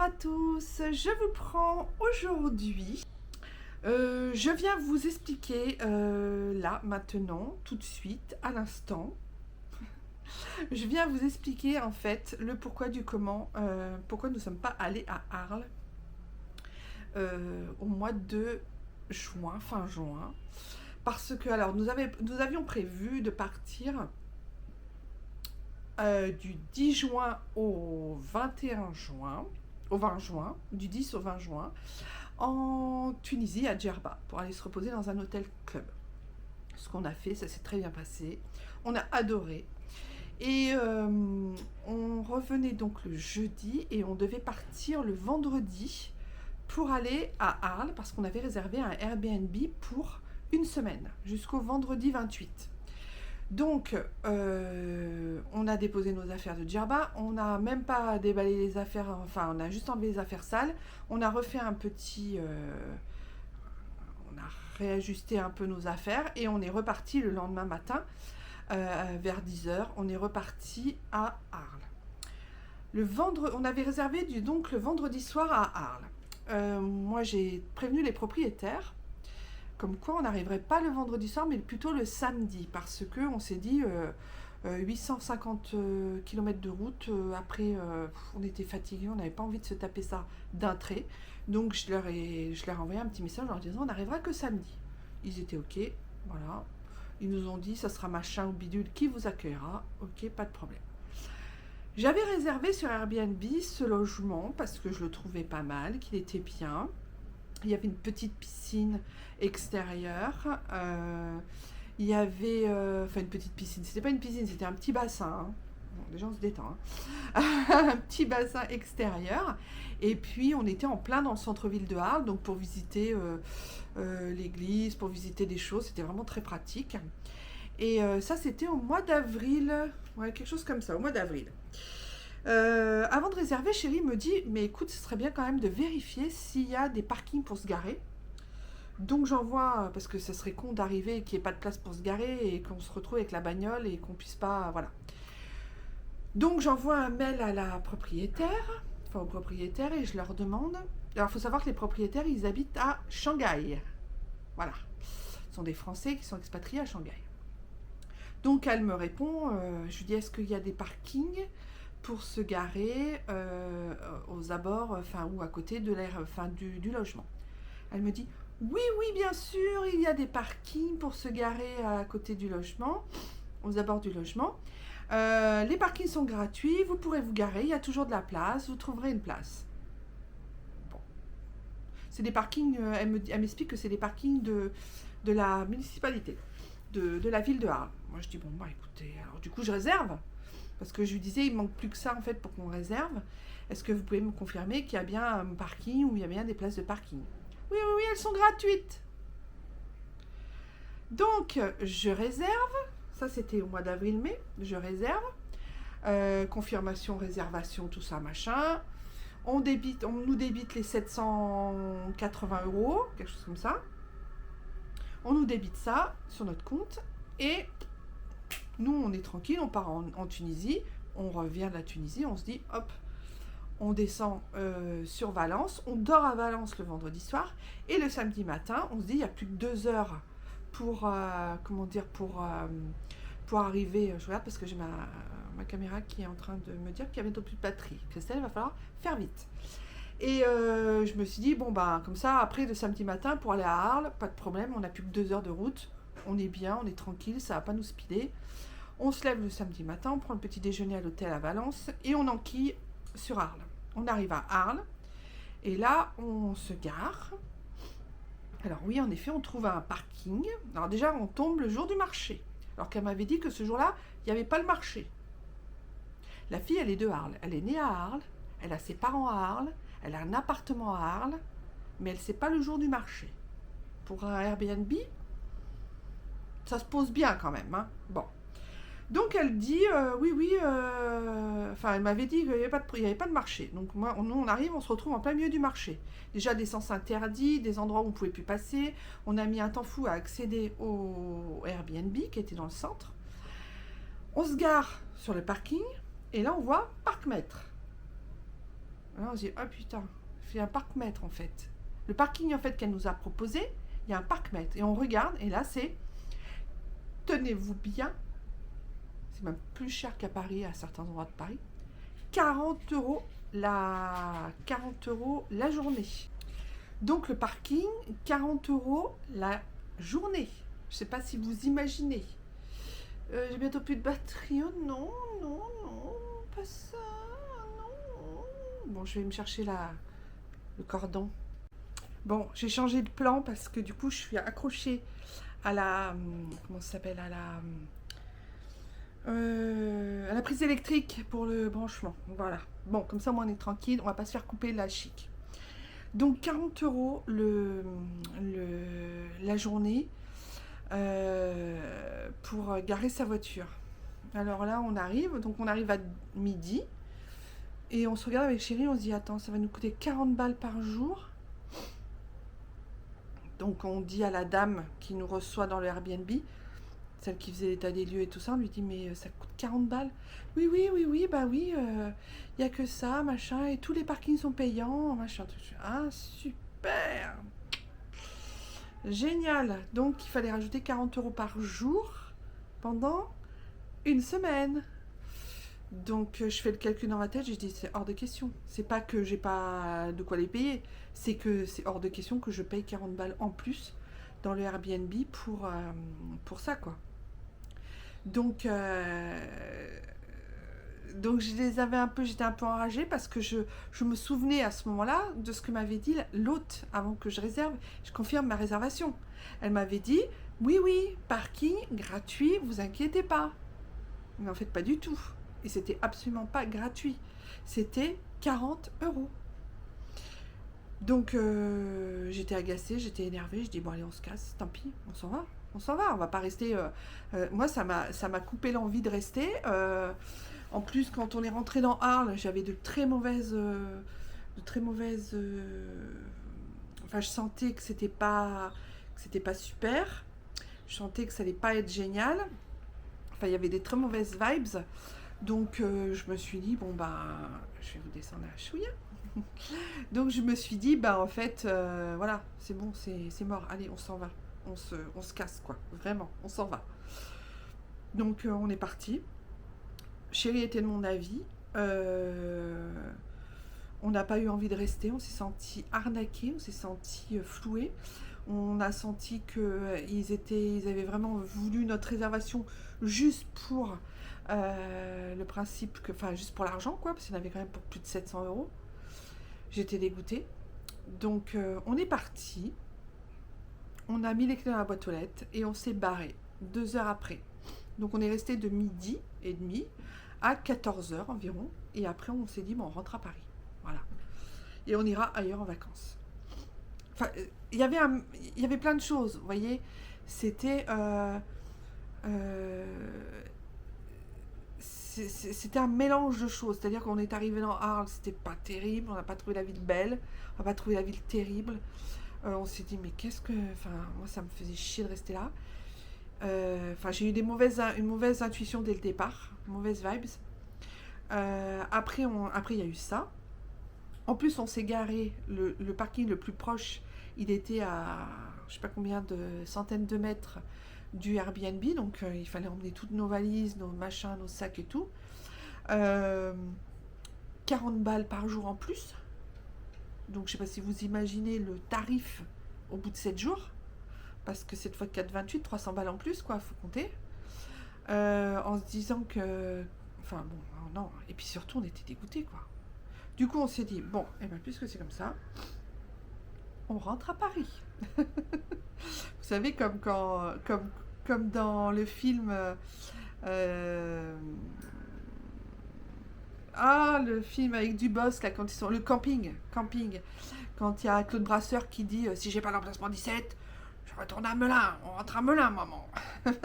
à tous, je vous prends aujourd'hui. Je viens vous expliquer là, maintenant, tout de suite, à l'instant. Je viens vous expliquer en fait le pourquoi du comment, pourquoi nous ne sommes pas allés à Arles au mois de juin, fin juin. Parce que, alors, nous avions prévu de partir du 10 juin au 21 juin, au 20 juin, du 10 au 20 juin, en Tunisie, à Djerba, pour aller se reposer dans un hôtel club. Ce qu'on a fait, ça s'est très bien passé. On a adoré. Et on revenait donc le jeudi et on devait partir le vendredi pour aller à Arles parce qu'on avait réservé un Airbnb pour une semaine, jusqu'au vendredi 28. Donc, on a déposé nos affaires de Djerba, on n'a même pas déballé les affaires, enfin, on a juste enlevé les affaires sales, on a refait un petit... on a réajusté un peu nos affaires et on est reparti le lendemain matin, vers 10h, on est reparti à Arles. On avait réservé donc le vendredi soir à Arles. Moi, j'ai prévenu les propriétaires, comme quoi on n'arriverait pas le vendredi soir, mais plutôt le samedi, parce qu'on s'est dit 850 km de route, après on était fatigués, on n'avait pas envie de se taper ça d'un trait, donc je leur ai envoyé un petit message en leur disant on n'arrivera que samedi. Ils étaient ok, voilà, ils nous ont dit ça sera machin ou bidule qui vous accueillera, ok, pas de problème. J'avais réservé sur Airbnb ce logement parce que je le trouvais pas mal, qu'il était bien. Il y avait une petite piscine extérieure. Il y avait... enfin, une petite piscine. C'était pas une piscine, c'était un petit bassin. Hein. Bon, déjà, on se détend. Hein. Un petit bassin extérieur. Et puis, on était en plein dans le centre-ville de Arles. Donc, pour visiter l'église, pour visiter des choses. C'était vraiment très pratique. Et ça, c'était au mois d'avril. Ouais, quelque chose comme ça, au mois d'avril. Avant de réserver, chérie me dit mais écoute, ce serait bien quand même de vérifier s'il y a des parkings pour se garer. Donc j'envoie, parce que ce serait con d'arriver et qu'il n'y ait pas de place pour se garer et qu'on se retrouve avec la bagnole et qu'on puisse pas, voilà. Donc j'envoie un mail à la propriétaire, enfin au propriétaire, et je leur demande. Alors il faut savoir que les propriétaires, ils habitent à Shanghai. Voilà. Ce sont des Français qui sont expatriés à Shanghai. Donc elle me répond, je lui dis est-ce qu'il y a des parkings pour se garer aux abords, enfin, ou à côté de l'air, enfin, du logement. Elle me dit oui, oui, bien sûr, il y a des parkings pour se garer à côté du logement, aux abords du logement. Les parkings sont gratuits, vous pourrez vous garer, il y a toujours de la place, vous trouverez une place. Bon. C'est des parkings, elle m'explique que c'est des parkings de la municipalité, de la ville de Arles. Moi je dis bon, bah écoutez, alors du coup je réserve. Parce que je lui disais, il manque plus que ça en fait pour qu'on réserve. Est-ce que vous pouvez me confirmer qu'il y a bien un parking ou il y a bien des places de parking? Oui, oui, oui, elles sont gratuites. Donc, je réserve. Ça, c'était au mois d'avril-mai. Je réserve. Confirmation, réservation, tout ça, machin. On nous débite les 780 €, quelque chose comme ça. On nous débite ça sur notre compte. Et... nous, on est tranquille, on part en Tunisie, on revient de la Tunisie, on se dit, hop, on descend sur Valence, on dort à Valence le vendredi soir, et le samedi matin, on se dit, il n'y a plus que 2 heures pour, pour arriver, je regarde parce que j'ai ma caméra qui est en train de me dire qu'il y a bientôt plus de batterie. Christelle, il va falloir faire vite. Et je me suis dit, bon, bah, comme ça, après le samedi matin, pour aller à Arles, pas de problème, on n'a plus que 2 heures de route, on est bien, on est tranquille, ça ne va pas nous speeder. On se lève le samedi matin, on prend le petit déjeuner à l'hôtel à Valence et on enquille sur Arles. On arrive à Arles et là, on se gare. Alors oui, en effet, on trouve un parking. Alors déjà, on tombe le jour du marché. Alors qu'elle m'avait dit que ce jour-là, il n'y avait pas le marché. La fille, elle est de Arles. Elle est née à Arles, elle a ses parents à Arles, elle a un appartement à Arles, mais elle ne sait pas le jour du marché. Pour un Airbnb, ça se pose bien quand même. Hein. Bon. Donc elle dit oui, oui, enfin elle m'avait dit qu'il n'y avait pas de marché. Donc nous on arrive, on se retrouve en plein milieu du marché. Déjà des sens interdits, des endroits où on ne pouvait plus passer. On a mis un temps fou à accéder au Airbnb qui était dans le centre. On se gare sur le parking et là on voit parc-mètre. Alors on se dit, oh putain, c'est un parc-mètre en fait. Le parking en fait qu'elle nous a proposé, il y a un parc-mètre. Et on regarde, et là c'est, tenez-vous bien, c'est même plus cher qu'à Paris, à certains endroits de Paris, 40 € la journée. Donc le parking, 40 € la journée. Je ne sais pas si vous imaginez. J'ai bientôt plus de batterie. Oh non, non, non, pas ça, non. Bon, je vais me chercher le cordon. Bon, j'ai changé de plan parce que du coup, je suis accrochée à la... Comment ça s'appelle, à la prise électrique pour le branchement. Voilà. Bon, comme ça, moi, on est tranquille. On va pas se faire couper la chic. Donc, 40 € la journée pour garer sa voiture. Alors là, on arrive. Donc, on arrive à midi. Et on se regarde avec chérie. On se dit, attends, ça va nous coûter 40 balles par jour. Donc, on dit à la dame qui nous reçoit dans le Airbnb, celle qui faisait l'état des lieux et tout ça, on lui dit mais ça coûte 40 balles. Oui, bah oui, y a que ça, machin, et tous les parkings sont payants, machin. Ah, super. Génial. Donc il fallait rajouter 40 € par jour pendant une semaine. Donc je fais le calcul dans ma tête, je dis c'est hors de question. C'est pas que j'ai pas de quoi les payer, c'est que c'est hors de question que je paye 40 balles en plus dans le Airbnb pour ça quoi. Donc je les avais j'étais un peu enragée parce que je me souvenais à ce moment-là de ce que m'avait dit l'hôte avant que je réserve. Je confirme ma réservation. Elle m'avait dit oui, parking gratuit, vous inquiétez pas. Mais en fait, pas du tout. Et c'était absolument pas gratuit. C'était 40 €. Donc j'étais agacée, j'étais énervée. Je dis bon allez, on se casse, tant pis, on s'en va. On va pas rester. Moi, ça m'a coupé l'envie de rester. En plus, quand on est rentré dans Arles, j'avais de très mauvaises. Enfin, je sentais que c'était pas super. Je sentais que ça allait pas être génial. Enfin, il y avait des très mauvaises vibes. Donc, je me suis dit, bon, bah, je vais vous descendre à la chouïa. Donc, je me suis dit, bah, en fait, voilà, c'est bon, c'est mort. Allez, on s'en va. On se casse, quoi. Vraiment, on s'en va. Donc, on est parti. Chérie était de mon avis. On n'a pas eu envie de rester. On s'est senti arnaqué. On s'est senti floué. On a senti qu'ils avaient vraiment voulu notre réservation juste pour le principe enfin juste pour l'argent quoi, parce qu'il y en avait quand même pour plus de 700 €. J'étais dégoûtée. Donc on est parti. On a mis les clés dans la boîte aux lettres et on s'est barré 2 heures après. Donc on est resté de 12h30 à 14h environ. Et après on s'est dit bon, on rentre à Paris. Voilà. Et on ira ailleurs en vacances. Enfin, il y avait plein de choses, vous voyez. C'était c'était un mélange de choses. C'est-à-dire qu'on est arrivé dans Arles, c'était pas terrible. On n'a pas trouvé la ville belle. On n'a pas trouvé la ville terrible. On s'est dit mais qu'est-ce que... Enfin, moi ça me faisait chier de rester là. Enfin, j'ai eu une mauvaise intuition dès le départ. Mauvaises vibes. Après, il y a eu ça. En plus, on s'est garé. Le parking le plus proche, il était à je sais pas combien de centaines de mètres du Airbnb. Donc, il fallait emmener toutes nos valises, nos machins, nos sacs et tout. 40 balles par jour en plus. Donc, je sais pas si vous imaginez le tarif au bout de 7 jours. Parce que cette fois 4,28, 300 balles en plus, quoi, faut compter. En se disant que... Enfin, bon, non. Et puis surtout, on était dégoûtés, quoi. Du coup, on s'est dit, bon, et bien, puisque c'est comme ça, on rentre à Paris. Vous savez, comme dans le film... le film avec Dubosc, là, quand ils sont... Le camping. Quand il y a Claude Brasseur qui dit, si j'ai pas l'emplacement 17... je retourne à Melun, on rentre à Melun, maman.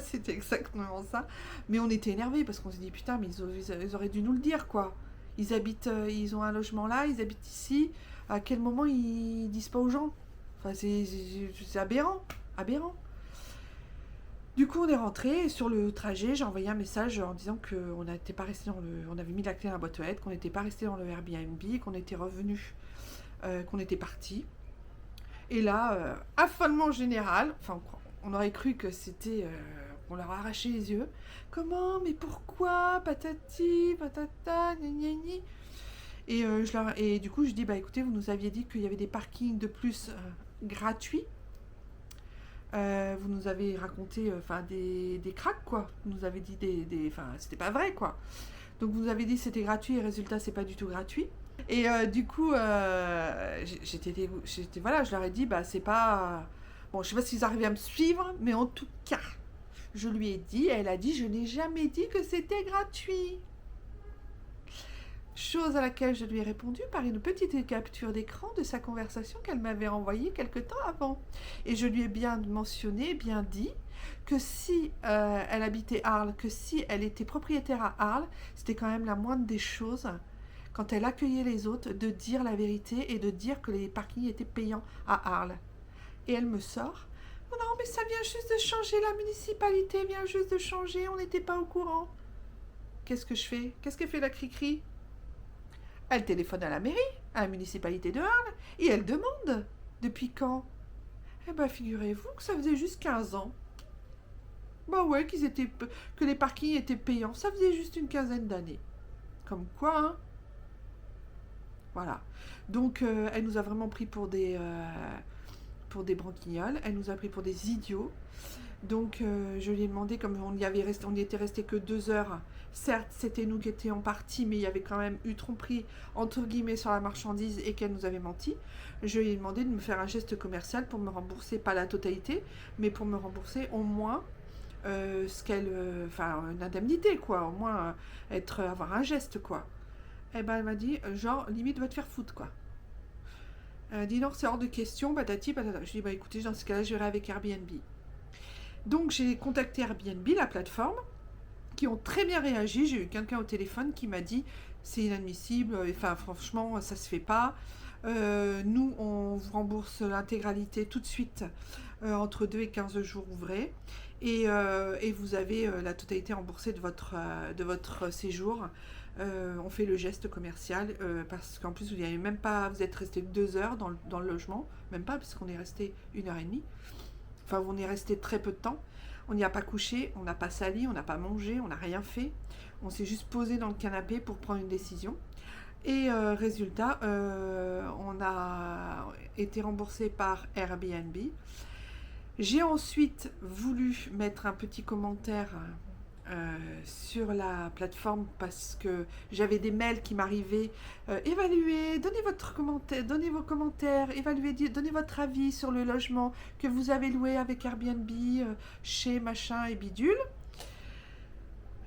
C'était exactement ça. Mais on était énervés parce qu'on s'est dit, putain, mais ils auraient dû nous le dire, quoi. Ils ont un logement là, ils habitent ici. À quel moment ils disent pas aux gens? Enfin, c'est aberrant. Du coup, on est rentré et sur le trajet, j'ai envoyé un message en disant qu'on n'était pas resté on avait mis la clé dans la boîte aux lettres, qu'on n'était pas resté dans le Airbnb, qu'on était revenu, qu'on était parti. Et là, affolement général, enfin, on aurait cru que c'était, on leur arrachait les yeux. Comment? Mais pourquoi? Patati, patata, gna gna gna. Et du coup, je dis, bah écoutez, vous nous aviez dit qu'il y avait des parkings de plus gratuits. Vous nous avez raconté des cracks, quoi. Vous nous avez dit enfin, c'était pas vrai, quoi. Donc vous nous avez dit que c'était gratuit et résultat, c'est pas du tout gratuit. Et du coup, voilà, je leur ai dit, bah c'est pas... Bon, je sais pas s'ils arrivaient à me suivre, mais en tout cas, je lui ai dit, elle a dit, je n'ai jamais dit que c'était gratuit. Chose à laquelle je lui ai répondu par une petite capture d'écran de sa conversation qu'elle m'avait envoyée quelque temps avant. Et je lui ai bien mentionné, bien dit, que si elle habitait Arles, que si elle était propriétaire à Arles, c'était quand même la moindre des choses, quand elle accueillait les autres, de dire la vérité et de dire que les parkings étaient payants à Arles. Et elle me sort, oh non mais ça vient juste de changer, la municipalité vient juste de changer, on n'était pas au courant. Qu'est-ce que je fais? Qu'est-ce qu'elle fait la cri-cri? Elle téléphone à la mairie, à la municipalité de Arles, et elle demande. Depuis quand? Eh ben, figurez-vous que ça faisait juste 15 ans. Bah ouais, que les parkings étaient payants. Ça faisait juste une quinzaine d'années. Comme quoi, hein? Voilà. Donc, elle nous a vraiment pris pour des branquignoles. Elle nous a pris pour des idiots. Donc, je lui ai demandé, comme on y était resté que 2 heures. Certes, c'était nous qui étions partis, mais il y avait quand même eu tromperie, entre guillemets, sur la marchandise et qu'elle nous avait menti. Je lui ai demandé de me faire un geste commercial pour me rembourser, pas la totalité, mais pour me rembourser au moins une indemnité, quoi. Au moins, avoir un geste, quoi. Eh ben, elle m'a dit, genre, limite, va te faire foutre, quoi. Elle a dit, non, c'est hors de question, patati, patata. Je dis, bah écoutez, dans ce cas-là, je verrai avec Airbnb. Donc, j'ai contacté Airbnb, la plateforme, qui ont très bien réagi. J'ai eu quelqu'un au téléphone qui m'a dit c'est inadmissible, enfin franchement ça se fait pas. Nous on vous rembourse l'intégralité tout de suite entre 2 et 15 jours ouvrés et vous avez la totalité remboursée de votre séjour. On fait le geste commercial parce qu'en plus vous êtes resté 2 heures dans le logement, même pas parce qu'on est resté 1 heure et demie. Enfin on est resté très peu de temps. On n'y a pas couché, on n'a pas sali, on n'a pas mangé, on n'a rien fait. On s'est juste posé dans le canapé pour prendre une décision. Et résultat, on a été remboursé par Airbnb. J'ai ensuite voulu mettre un petit commentaire sur la plateforme parce que j'avais des mails qui m'arrivaient. Évaluez, donnez vos commentaires, évaluez, donnez votre avis sur le logement que vous avez loué avec Airbnb chez machin et bidule.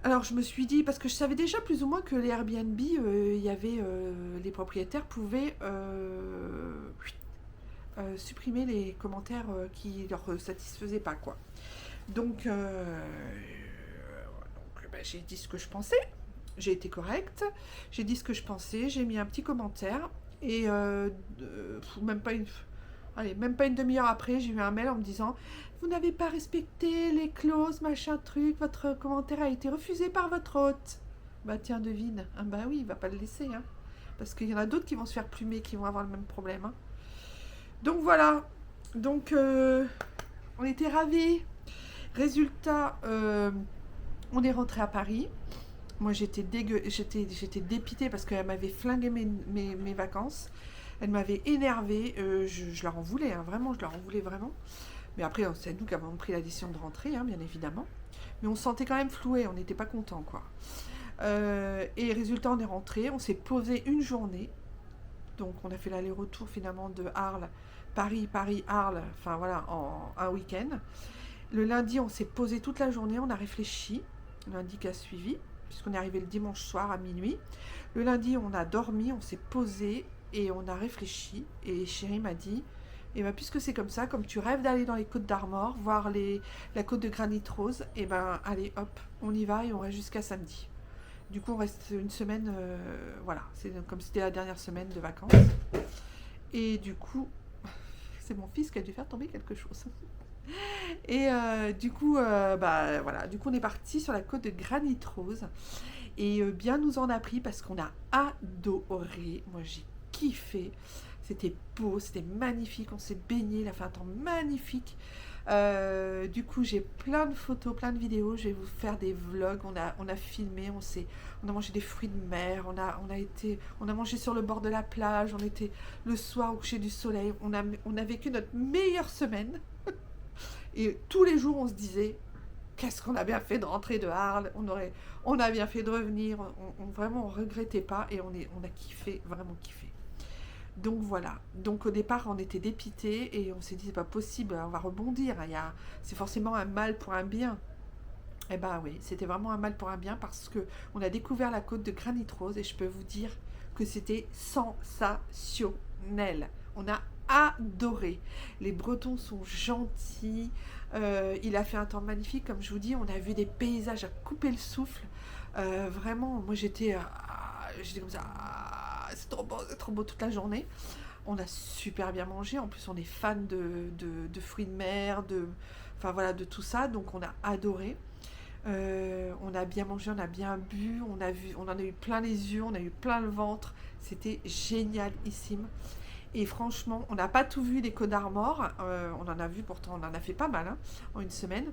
Alors je me suis dit, parce que je savais déjà plus ou moins que les Airbnb, les propriétaires pouvaient supprimer les commentaires qui leur satisfaisaient pas, quoi. Donc j'ai dit ce que je pensais, j'ai été correcte, j'ai dit ce que je pensais, j'ai mis un petit commentaire et même pas une demi-heure après, j'ai eu un mail en me disant vous n'avez pas respecté les clauses, machin truc, votre commentaire a été refusé par votre hôte. Bah tiens, devine. Ah bah oui, il va pas le laisser, hein. Parce qu'il y en a d'autres qui vont se faire plumer, qui vont avoir le même problème, hein. Donc voilà. Donc on était ravis. Résultat, on est rentré à Paris. Moi j'étais dépitée parce qu'elle m'avait flingué mes vacances. Elle m'avait énervée. Je leur en voulais, hein, vraiment, je leur en voulais vraiment. Mais après, c'est nous qui avons pris la décision de rentrer, hein, bien évidemment. Mais on se sentait quand même floué, on n'était pas contents, quoi. Et résultat, on est rentré, on s'est posé une journée. Donc on a fait l'aller-retour finalement de Arles, Paris, Arles, enfin voilà, en un week-end. Le lundi, on s'est posé toute la journée, on a réfléchi, le lundi qui a suivi, puisqu'on est arrivé le dimanche soir à minuit. Le lundi, on a dormi, on s'est posé et on a réfléchi. Et chérie m'a dit, et ben puisque c'est comme ça, comme tu rêves d'aller dans les Côtes d'Armor, voir la côte de Granit Rose, et ben allez hop, on y va et on reste jusqu'à samedi. Du coup, on reste une semaine, voilà, c'est comme si c'était la dernière semaine de vacances. Et du coup, c'est mon fils qui a dû faire tomber quelque chose. Et du coup, voilà, du coup on est parti sur la côte de Granit Rose. Et bien nous en a pris parce qu'on a adoré. Moi j'ai kiffé. C'était beau, c'était magnifique. On s'est baigné, il a fait un temps magnifique. Du coup j'ai plein de photos, plein de vidéos. Je vais vous faire des vlogs. On a filmé, on a mangé des fruits de mer. On a mangé sur le bord de la plage. On était le soir au coucher du soleil. On a vécu notre meilleure semaine. Et tous les jours on se disait, qu'est-ce qu'on a bien fait de rentrer de Arles, on a bien fait de revenir, vraiment on regrettait pas et on a kiffé, vraiment kiffé. Donc voilà, donc au départ on était dépités et on s'est dit c'est pas possible, on va rebondir, c'est forcément un mal pour un bien. Eh ben oui, c'était vraiment un mal pour un bien parce que on a découvert la côte de Granit Rose et je peux vous dire que c'était sensationnel. On a adoré. Les Bretons sont gentils. Il a fait un temps magnifique, comme je vous dis. On a vu des paysages à couper le souffle. Vraiment, moi j'étais comme ça. C'est trop beau toute la journée. On a super bien mangé. En plus, on est fan de fruits de mer, enfin voilà, de tout ça. Donc on a adoré. On a bien mangé, on a bien bu, on en a eu plein les yeux, on a eu plein le ventre. C'était génialissime. Et franchement, on n'a pas tout vu des Côtes d'Armor. On en a vu, pourtant on en a fait pas mal en une semaine.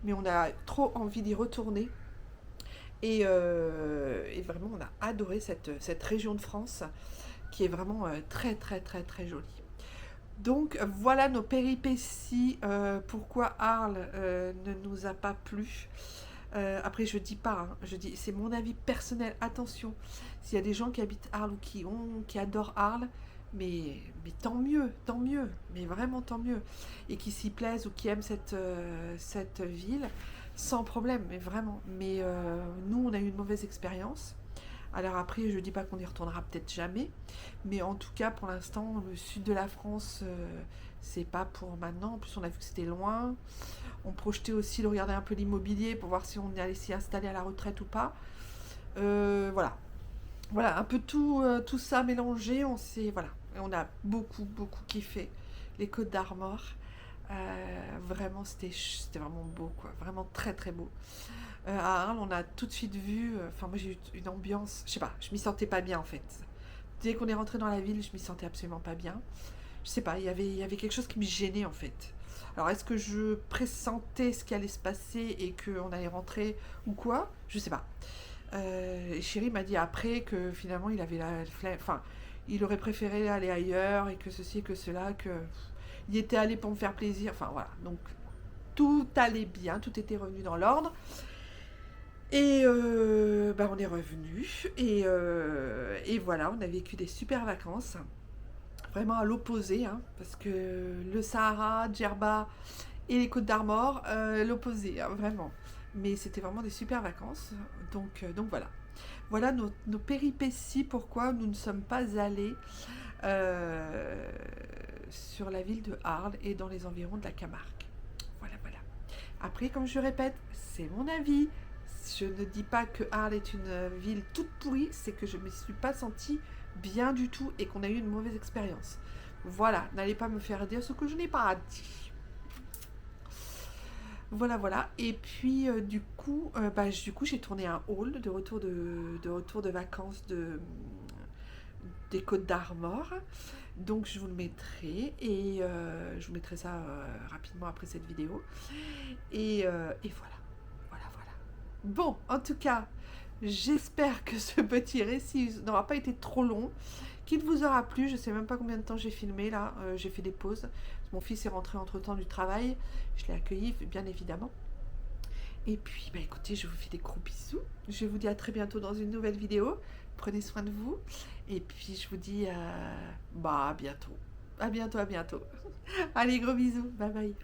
Mais on a trop envie d'y retourner. Et vraiment, on a adoré cette région de France qui est vraiment très très très très jolie. Donc voilà nos péripéties. Pourquoi Arles ne nous a pas plu. Après je dis pas, je dis c'est mon avis personnel. Attention, s'il y a des gens qui habitent Arles ou qui adorent Arles, mais tant mieux, mais vraiment tant mieux, et qui s'y plaisent ou qui aiment cette ville, sans problème, mais vraiment. Mais nous on a eu une mauvaise expérience. Alors après je dis pas qu'on y retournera peut-être jamais, mais en tout cas pour l'instant le sud de la France c'est pas pour maintenant. En plus on a vu que c'était loin. On projetait aussi de regarder un peu l'immobilier pour voir si on allait s'y installer à la retraite ou pas. Voilà, un peu tout ça mélangé. On a beaucoup kiffé les Côtes d'Armor. Vraiment, c'était vraiment beau, quoi. Vraiment très très beau. À Arles, on a tout de suite vu. Enfin, moi j'ai eu une ambiance. Je sais pas, je m'y sentais pas bien en fait. Dès qu'on est rentré dans la ville, je m'y sentais absolument pas bien. Je sais pas, il y avait quelque chose qui me gênait en fait. Alors, est-ce que je pressentais ce qui allait se passer et qu'on allait rentrer ou quoi? Je sais pas. Et Chéri m'a dit après que finalement il avait la flemme, enfin, il aurait préféré aller ailleurs et que ceci et que cela, il était allé pour me faire plaisir. Enfin voilà, donc tout allait bien, tout était revenu dans l'ordre. Et on est revenu et voilà, on a vécu des super vacances. Vraiment à l'opposé, parce que le Sahara, Djerba et les Côtes d'Armor, l'opposé, vraiment. Mais c'était vraiment des super vacances, donc voilà. Voilà nos péripéties, pourquoi nous ne sommes pas allés sur la ville de Arles et dans les environs de la Camargue. Voilà. Après, comme je répète, c'est mon avis. Je ne dis pas que Arles est une ville toute pourrie, c'est que je ne me suis pas sentie bien du tout et qu'on a eu une mauvaise expérience. Voilà, n'allez pas me faire dire ce que je n'ai pas dit. Voilà. Et puis du coup, j'ai tourné un haul de retour de vacances des Côtes d'Armor. Donc je vous le mettrai et je vous mettrai ça rapidement après cette vidéo. Et voilà. Bon, en tout cas, j'espère que ce petit récit n'aura pas été trop long, qu'il vous aura plu. Je ne sais même pas combien de temps j'ai filmé là, j'ai fait des pauses. Mon fils est rentré entre-temps du travail, je l'ai accueilli bien évidemment. Et puis écoutez, je vous fais des gros bisous. Je vous dis à très bientôt dans une nouvelle vidéo. Prenez soin de vous. Et puis je vous dis à bientôt. À bientôt. Allez, gros bisous. Bye bye.